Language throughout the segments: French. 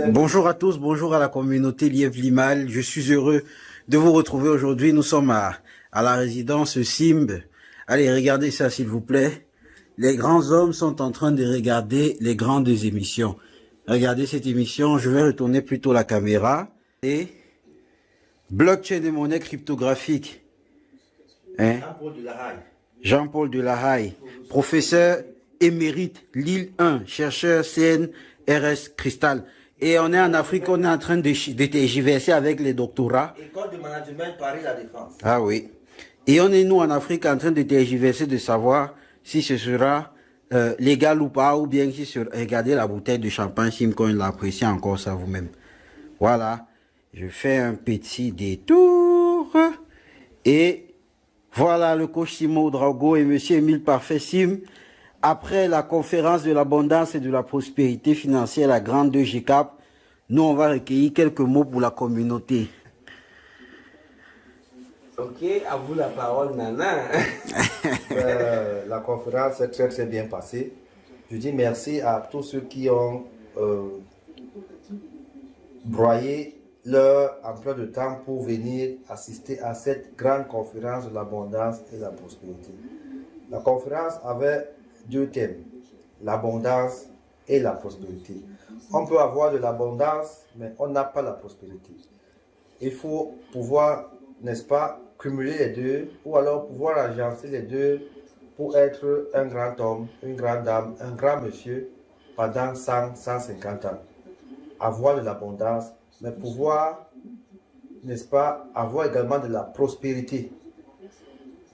Bonjour à tous, bonjour à la communauté Lièvre Limal. Je suis heureux de vous retrouver aujourd'hui. Nous sommes à la résidence Simb. Allez, regardez ça s'il vous plaît. Les grands hommes sont en train de regarder les grandes émissions. Regardez cette émission, je vais retourner plutôt la caméra. Et blockchain et monnaie cryptographique. Hein? Jean-Paul Delahaye. Jean-Paul Delahaye, professeur émérite, Lille 1, chercheur CNRS Cristal. Et on est en Afrique, on est en train de tergiverser avec les doctorats. École de management Paris La Défense. Ah oui. Et on est nous en Afrique en train de tergiverser de savoir si ce sera légal ou pas, ou bien si regardez la bouteille de champagne, Simcoin l'apprécie encore ça vous-même. Voilà. Je fais un petit détour. Et voilà le coach Simon Drago et monsieur Émile Parfait Sim. Après la conférence de l'abondance et de la prospérité financière, la grande 2G-CAP, nous, on va recueillir quelques mots pour la communauté. Ok, à vous la parole, Nana. La conférence s'est très très bien passée. Je dis merci à tous ceux qui ont broyé leur emploi de temps pour venir assister à cette grande conférence de l'abondance et de la prospérité. La conférence avait deux thèmes, l'abondance et la prospérité. On peut avoir de l'abondance, mais on n'a pas la prospérité. Il faut pouvoir, n'est-ce pas, cumuler les deux, ou alors pouvoir agencer les deux pour être un grand homme, une grande dame, un grand monsieur pendant 100, 150 ans. Avoir de l'abondance, mais pouvoir, n'est-ce pas, avoir également de la prospérité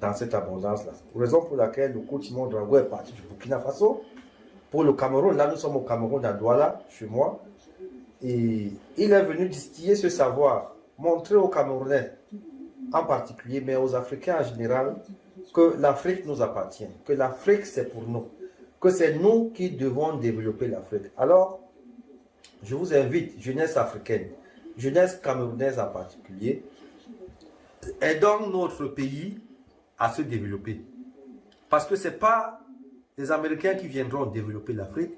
dans cette abondance-là. Raison pour laquelle le coach Simon Drago est parti du Burkina Faso. Pour le Cameroun, là nous sommes au Cameroun, à Douala, chez moi. Et il est venu distiller ce savoir, montrer aux Camerounais en particulier, mais aux Africains en général, que l'Afrique nous appartient, que l'Afrique c'est pour nous, que c'est nous qui devons développer l'Afrique. Alors, je vous invite, jeunesse africaine, jeunesse camerounaise en particulier, aidons notre pays à se développer. Parce que ce n'est pas les Américains qui viendront développer l'Afrique,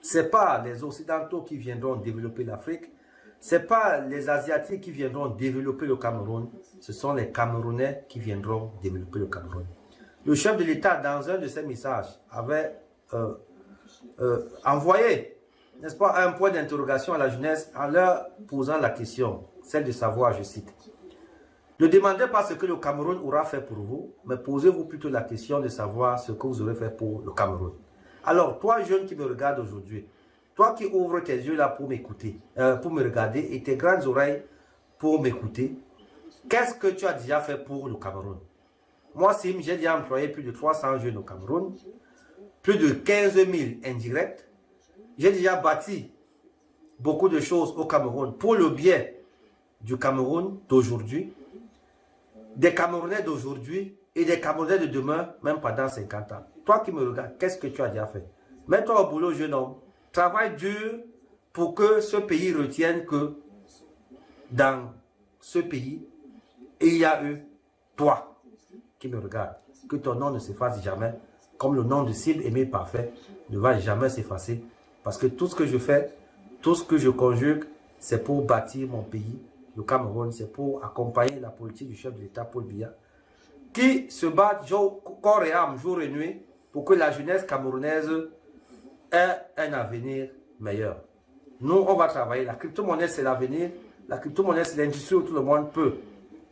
ce n'est pas les Occidentaux qui viendront développer l'Afrique, ce n'est pas les Asiatiques qui viendront développer le Cameroun, ce sont les Camerounais qui viendront développer le Cameroun. Le chef de l'État, dans un de ses messages, avait envoyé, n'est-ce pas, un point d'interrogation à la jeunesse en leur posant la question, celle de savoir, je cite, ne demandez pas ce que le Cameroun aura fait pour vous, mais posez-vous plutôt la question de savoir ce que vous aurez fait pour le Cameroun. Alors, toi, jeune qui me regarde aujourd'hui, toi qui ouvres tes yeux là pour m'écouter, pour me regarder, et tes grandes oreilles pour m'écouter, qu'est-ce que tu as déjà fait pour le Cameroun? Moi, Sim, j'ai déjà employé plus de 300 jeunes au Cameroun, plus de 15 000 indirects. J'ai déjà bâti beaucoup de choses au Cameroun pour le bien du Cameroun d'aujourd'hui, des Camerounais d'aujourd'hui et des Camerounais de demain, même pendant 50 ans. Toi qui me regardes, qu'est-ce que tu as déjà fait? Mets-toi au boulot, jeune homme. Travaille dur pour que ce pays retienne que dans ce pays, il y a eu toi qui me regarde. Que ton nom ne s'efface jamais, comme le nom de Sim Aimé Parfait ne va jamais s'effacer. Parce que tout ce que je fais, tout ce que je conjugue, c'est pour bâtir mon pays. Le Cameroun, c'est pour accompagner la politique du chef de l'État, Paul Biya, qui se bat corps et âme, jour et nuit, pour que la jeunesse camerounaise ait un avenir meilleur. Nous, on va travailler. La crypto-monnaie, c'est l'avenir. La crypto-monnaie, c'est l'industrie où tout le monde peut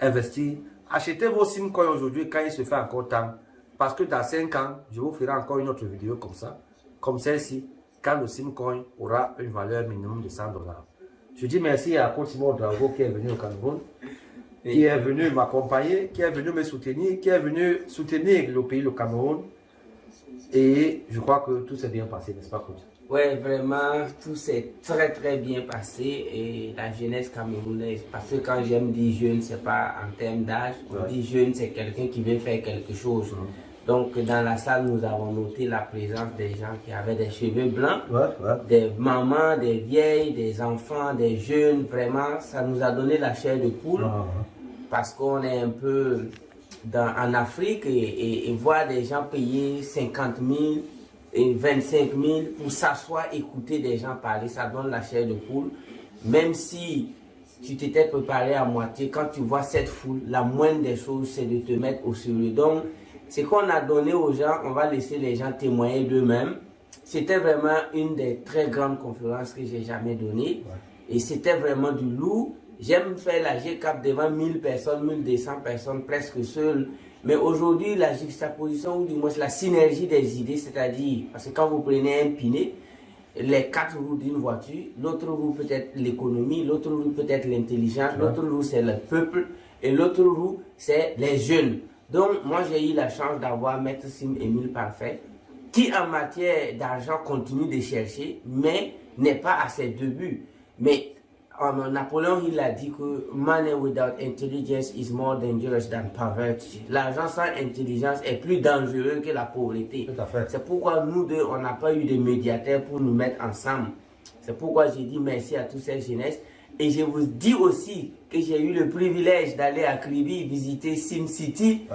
investir. Achetez vos simcoins aujourd'hui quand il se fait encore temps. Parce que dans 5 ans, je vous ferai encore une autre vidéo comme ça, comme celle-ci, quand le simcoin aura une valeur minimum de $100. Je dis merci à Coach Simon Drago qui est venu au Cameroun, qui est venu m'accompagner, qui est venu me soutenir, qui est venu soutenir le pays, le Cameroun. Et je crois que tout s'est bien passé, n'est-ce pas, Coach? Oui, vraiment, tout s'est très très bien passé et la jeunesse camerounaise, parce que quand j'aime dire jeune, c'est pas en termes d'âge, on dit jeune, c'est quelqu'un qui veut faire quelque chose. Donc dans la salle, nous avons noté la présence des gens qui avaient des cheveux blancs, des mamans, des vieilles, des enfants, des jeunes, vraiment, ça nous a donné la chair de poule, parce qu'on est un peu en Afrique et voir des gens payer 50 000, et 25 000 pour s'asseoir, écouter des gens parler, ça donne la chair de poule. Même si tu t'étais préparé à moitié, quand tu vois cette foule, la moindre des choses, c'est de te mettre au sérieux. Donc, ce qu'on a donné aux gens, on va laisser les gens témoigner d'eux-mêmes. C'était vraiment une des très grandes conférences que j'ai jamais données. Et c'était vraiment du lourd. J'aime faire la GCAP devant 1000 personnes, 1200 personnes, presque seul. Mais aujourd'hui, la juxtaposition, ou du moins la synergie des idées, c'est-à-dire, parce que quand vous prenez un pinet, les 4 roues d'une voiture, l'autre roue peut-être l'économie, l'autre roue peut-être l'intelligence, l'autre roue c'est le peuple, et l'autre roue c'est les jeunes. Donc, moi j'ai eu la chance d'avoir Maître Sim Émile Parfait, qui en matière d'argent continue de chercher, mais n'est pas à ses débuts. Mais Napoléon, il a dit que money without intelligence is more dangerous than poverty. L'argent sans intelligence est plus dangereux que la pauvreté. C'est pourquoi nous deux, on n'a pas eu de médiateurs pour nous mettre ensemble. C'est pourquoi j'ai dit merci à tous ces jeunesses. Et je vous dis aussi que j'ai eu le privilège d'aller à Kribi visiter SimCity.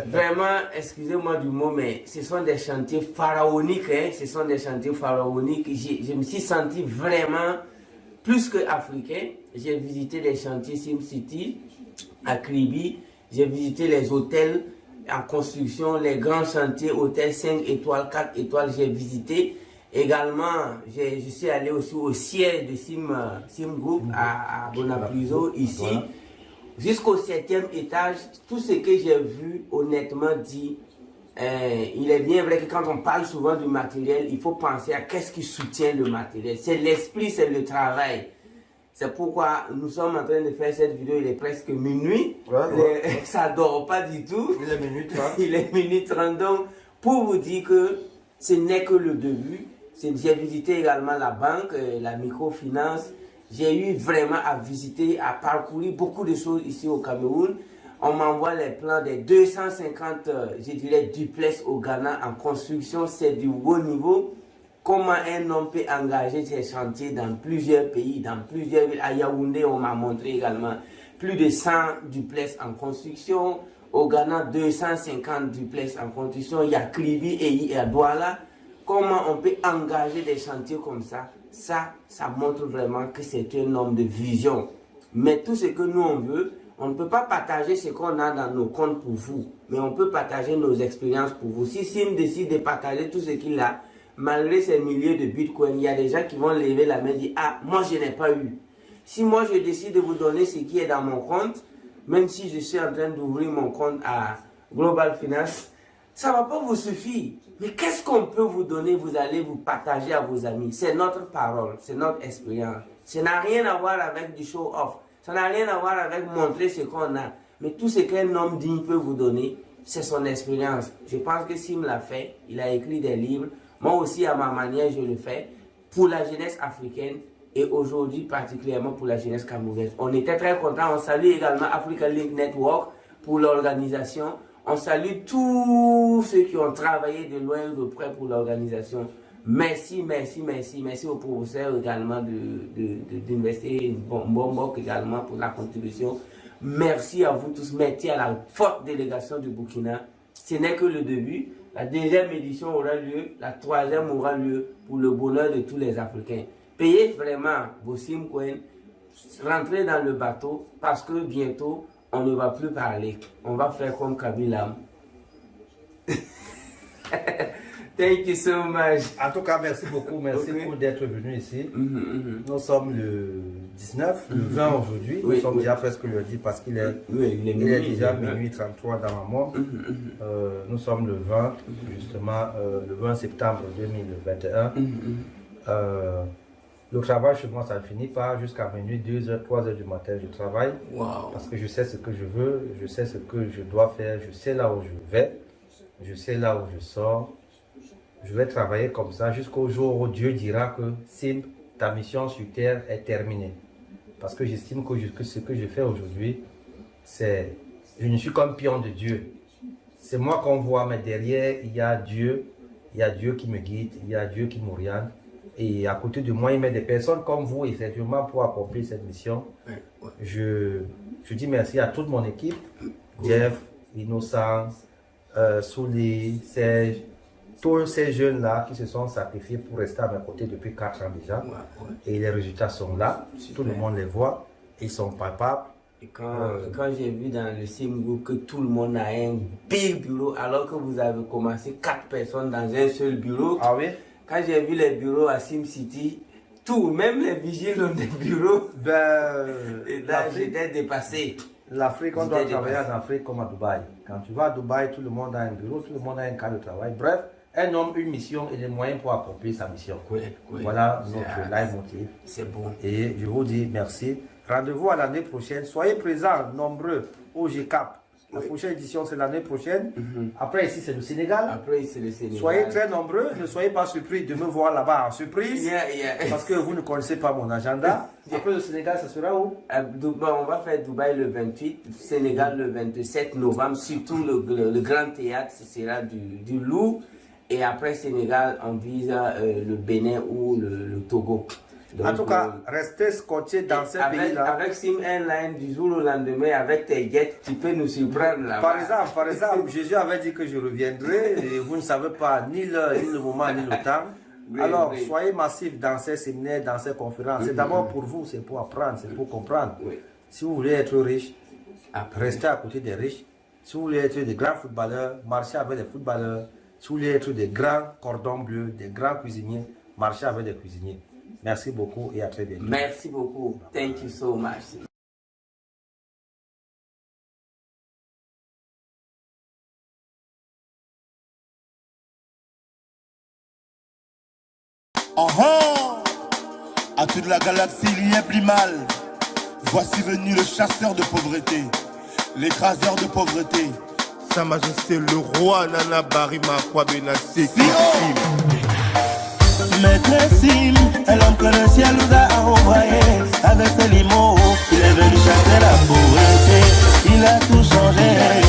Vraiment, excusez-moi du mot, mais ce sont des chantiers pharaoniques. Hein? Ce sont des chantiers pharaoniques. Je me suis senti vraiment plus qu'africain. J'ai visité les chantiers SimCity à Kribi. J'ai visité les hôtels en construction, les grands chantiers, hôtels 5 étoiles, 4 étoiles, j'ai visité. Également, je suis allé aussi au siège de Sim Group à Bonapluso, ici. Jusqu'au 7e étage, tout ce que j'ai vu, honnêtement dit, il est bien vrai que quand on parle souvent du matériel, il faut penser à qu'est-ce qui soutient le matériel. C'est l'esprit, c'est le travail. C'est pourquoi nous sommes en train de faire cette vidéo, il est presque minuit. Ça ne dort pas du tout. Il est minuit 30. Il est minuit 30. Donc, pour vous dire que ce n'est que le début. J'ai visité également la banque, la microfinance. J'ai eu vraiment à visiter, à parcourir beaucoup de choses ici au Cameroun. On m'envoie les plans des 250, je dirais, duplex au Ghana en construction. C'est du haut niveau. Comment un homme peut engager ses chantiers dans plusieurs pays, dans plusieurs villes. À Yaoundé, on m'a montré également plus de 100 duplex en construction. Au Ghana, 250 duplex en construction. Il y a Kribi et il y a Douala. Comment on peut engager des chantiers comme ça? Ça montre vraiment que c'est un homme de vision. Mais tout ce que nous on veut, on ne peut pas partager ce qu'on a dans nos comptes pour vous. Mais on peut partager nos expériences pour vous. Si Sim décide de partager tout ce qu'il a, malgré ces milliers de bitcoins, il y a des gens qui vont lever la main et dire « Ah, moi je n'ai pas eu ». Si moi je décide de vous donner ce qui est dans mon compte, même si je suis en train d'ouvrir mon compte à Global Finance, ça ne va pas vous suffire. Mais qu'est-ce qu'on peut vous donner, vous allez vous partager à vos amis? C'est notre parole, c'est notre expérience. Ça n'a rien à voir avec du show-off. Ça n'a rien à voir avec montrer ce qu'on a. Mais tout ce qu'un homme digne peut vous donner, c'est son expérience. Je pense que Sim l'a fait. Il a écrit des livres. Moi aussi, à ma manière, je le fais. Pour la jeunesse africaine et aujourd'hui, particulièrement pour la jeunesse camerounaise. On était très contents. On salue également Africa Link Network pour l'organisation. On salue tous ceux qui ont travaillé de loin ou de près pour l'organisation. Merci, merci, merci. Merci au professeur également d'Université Bombok également pour la contribution. Merci à vous tous. Merci à la forte délégation du Burkina. Ce n'est que le début. La deuxième édition aura lieu. La troisième aura lieu pour le bonheur de tous les Africains. Payez vraiment vos simcoins. Rentrez dans le bateau parce que bientôt, on ne va plus parler. On va faire comme Kabila. Thank you so much. En tout cas, merci beaucoup. Merci pour d'être venu ici. Nous sommes le 19, le 20 aujourd'hui. Nous sommes déjà presque le 10 parce qu'il est, il est déjà minuit 33 dans ma mort. Nous sommes le 20, justement, le 20 septembre 2021. Le travail chez moi, ça ne finit pas jusqu'à minuit, 2h, 3h du matin. Je travaille parce que je sais ce que je veux, je sais ce que je dois faire, je sais là où je vais, je sais là où je sors. Je vais travailler comme ça jusqu'au jour où Dieu dira que Sim, ta mission sur terre est terminée. Parce que j'estime que ce que je fais aujourd'hui, c'est... Je ne suis qu'un pion de Dieu. C'est moi qu'on voit, mais derrière, il y a Dieu. Il y a Dieu qui me guide, il y a Dieu qui m'oriente. Et à côté de moi, il met des personnes comme vous, effectivement, pour accomplir cette mission. Je dis merci à toute mon équipe. Jeff, Innocent, Souli, Serge, tous ces jeunes-là qui se sont sacrifiés pour rester à mes côtés depuis 4 ans déjà. Et les résultats sont là, tout le monde les voit, ils sont palpables. Et quand j'ai vu dans le Sim Group que tout le monde a un big bureau, alors que vous avez commencé 4 personnes dans un seul bureau. Ah oui? Quand j'ai vu les bureaux à SimCity, tout, même les vigiles ont des bureaux. Et là, j'étais dépassé. L'Afrique, on doit travailler en Afrique comme à Dubaï. Quand tu vas à Dubaï, tout le monde a un bureau, tout le monde a un cadre de travail. Bref, un homme, une mission et des moyens pour accomplir sa mission. Voilà notre leitmotiv. C'est bon. Et je vous dis merci. Rendez-vous à l'année prochaine. Soyez présents, nombreux, au GCAP. La prochaine édition, c'est l'année prochaine. Après, ici, c'est le Sénégal. Après, c'est le Sénégal. Soyez très nombreux. Ne soyez pas surpris de me voir là-bas en surprise. Parce que vous ne connaissez pas mon agenda. Après le Sénégal, ça sera où? On va faire Dubaï le 28, Sénégal le 27 novembre. Surtout le grand théâtre, ce sera du Louvre. Et après Sénégal, on vise le Bénin ou le Togo. Donc, en tout cas, restez scotché dans ces pays-là. Avec Sim Airline, du jour au lendemain, avec tes jets, tu peux nous surprendre là. Par exemple, Jésus avait dit que je reviendrai et vous ne savez pas ni l'heure, ni le moment, ni le temps. Alors, soyez massifs dans ces séminaires, dans ces conférences. C'est d'abord pour vous, c'est pour apprendre, c'est pour comprendre. Si vous voulez être riche, restez à côté des riches. Si vous voulez être des grands footballeurs, marchez avec des footballeurs. Si vous voulez être des grands cordons bleus, des grands cuisiniers, marchez avec des cuisiniers. Merci beaucoup et à très bientôt. Merci beaucoup. Thank you so much. À toute la galaxie, il y a plus mal. Voici venu le chasseur de pauvreté, l'écraseur de pauvreté. Sa Majesté le roi Nana Barima Kwabenassi. Maître Sim, l'homme que le ciel nous a envoyé. Avec ses limos, il est venu chasser la pauvreté. Il a tout changé.